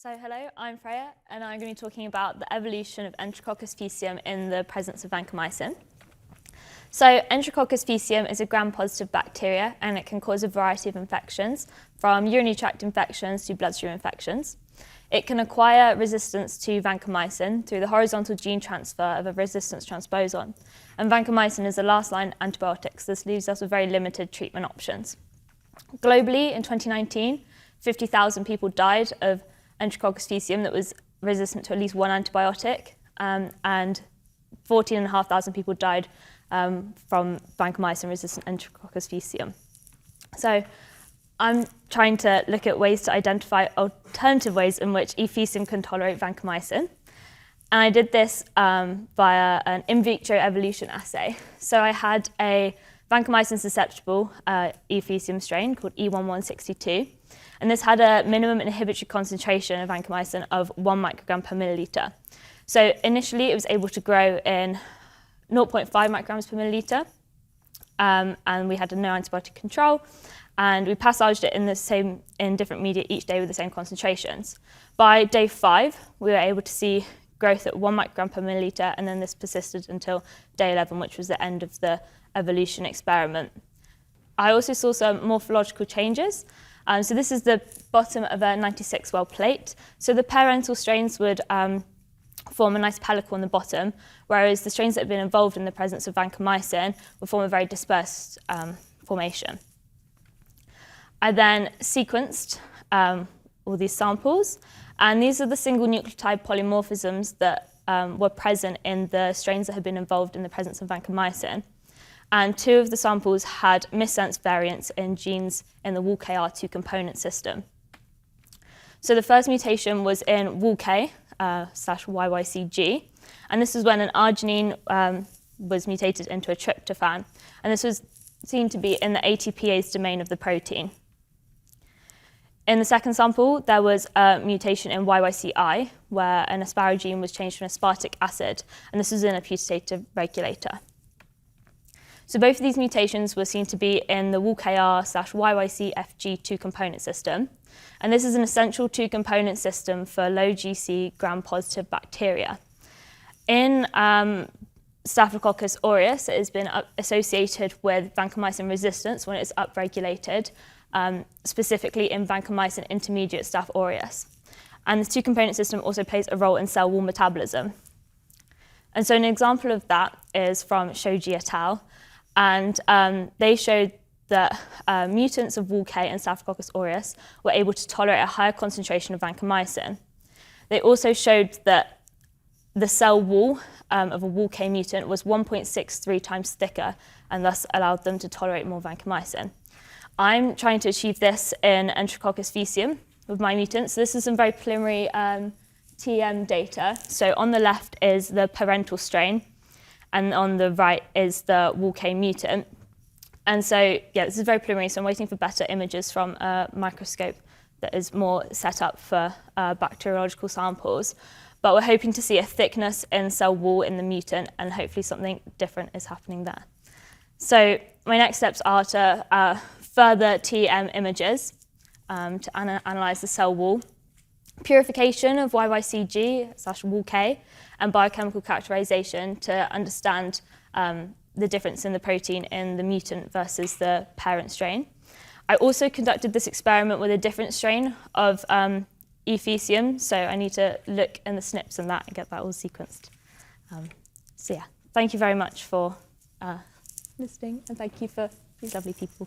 So hello, I'm Freya, and I'm going to be talking about the evolution of Enterococcus faecium in the presence of vancomycin. So Enterococcus faecium is a gram-positive bacteria, and it can cause a variety of infections, from urinary tract infections to bloodstream infections. It can acquire resistance to vancomycin through the horizontal gene transfer of a resistance transposon. And vancomycin is a last-line antibiotic, so this leaves us with very limited treatment options. Globally, in 2019, 50,000 people died of Enterococcus faecium that was resistant to at least one antibiotic, and 14,500 people died from vancomycin-resistant Enterococcus faecium. So I'm trying to look at ways to identify alternative ways in which E. faecium can tolerate vancomycin. And I did this via an in vitro evolution assay. So I had a vancomycin-susceptible E. faecium strain called E1162. And this had a minimum inhibitory concentration of vancomycin of 1 microgram per milliliter. So initially, it was able to grow in 0.5 micrograms per milliliter, and we had no antibiotic control, and we passaged it in different media each day with the same concentrations. By day 5, we were able to see growth at 1 microgram per milliliter, and then this persisted until day 11, which was the end of the evolution experiment. I also saw some morphological changes. So this is the bottom of a 96-well plate. So the parental strains would form a nice pellicle on the bottom, whereas the strains that have been involved in the presence of vancomycin would form a very dispersed formation. I then sequenced all these samples, and these are the single nucleotide polymorphisms that were present in the strains that had been involved in the presence of vancomycin. And 2 of the samples had missense variants in genes in the WALKR2 component system. So the first mutation was in WALK/YYCG, and this is when an arginine was mutated into a tryptophan, and this was seen to be in the ATPase domain of the protein. In the second sample, there was a mutation in YYCI, where an asparagine was changed from aspartic acid, and this was in a putative regulator. So both of these mutations were seen to be in the WALKR/YYCFG2 component system. And this is an essential 2-component system for low GC gram-positive bacteria. In Staphylococcus aureus, it has been associated with vancomycin resistance when it's upregulated, specifically in vancomycin intermediate Staph aureus. And this 2-component system also plays a role in cell wall metabolism. And so an example of that is from Shoji et al. And they showed that mutants of WALK and Staphylococcus aureus were able to tolerate a higher concentration of vancomycin. They also showed that the cell wall of a WALK mutant was 1.63 times thicker, and thus allowed them to tolerate more vancomycin. I'm trying to achieve this in Enterococcus faecium with my mutants. So this is some very preliminary TM data. So on the left is the parental strain, and on the right is the WALK mutant. And so, yeah, this is very preliminary, so I'm waiting for better images from a microscope that is more set up for bacteriological samples. But we're hoping to see a thickness in cell wall in the mutant, and hopefully something different is happening there. So my next steps are to further TM images to analyze the cell wall, purification of YYCG/WALK, and biochemical characterization to understand the difference in the protein in the mutant versus the parent strain. I also conducted this experiment with a different strain of E. faecium, so I need to look in the SNPs and that and get that all sequenced. So yeah, thank you very much for listening, and thank you for these lovely people.